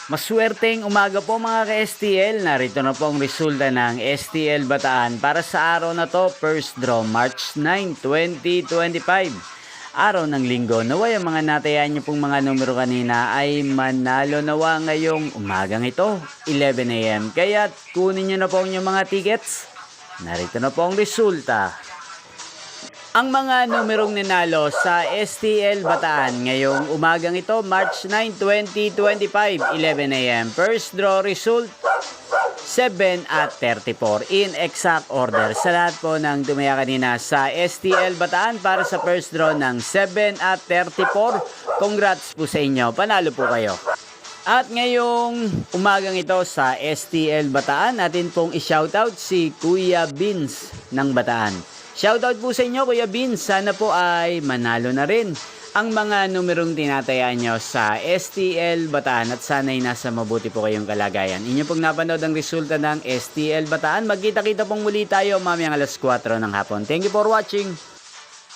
Maswerteng umaga po mga ka-STL. Narito na po ang resulta ng STL Bataan para sa araw na to, first draw March 9, 2025. Araw ng linggo. Naway ang mga natayan niyo pong mga numero kanina ay manalo nawa ngayong umagang ito, 11 AM. Kaya kunin niyo na po ang inyong mga tickets. Narito na po ang resulta. Ang mga numerong ninalo sa STL Bataan ngayong umagang ito, March 9, 2025, 11 AM. First draw result, 7 at 34 in exact order. Sa lahat po ng tumaya kanina sa STL Bataan para sa first draw ng 7 at 34, congrats po sa inyo. Panalo po kayo. At ngayong umagang ito sa STL Bataan, natin pong i-shoutout si Kuya Beans ng Bataan. Shoutout po sa inyo, Kuya Beans. Sana po ay manalo na rin ang mga numerong tinatayaan nyo sa STL Bataan at sana'y nasa mabuti po kayong kalagayan. Inyo pong napanood ang resulta ng STL Bataan. Magkita-kita pong muli tayo mamayang alas 4 ng hapon. Thank you for watching.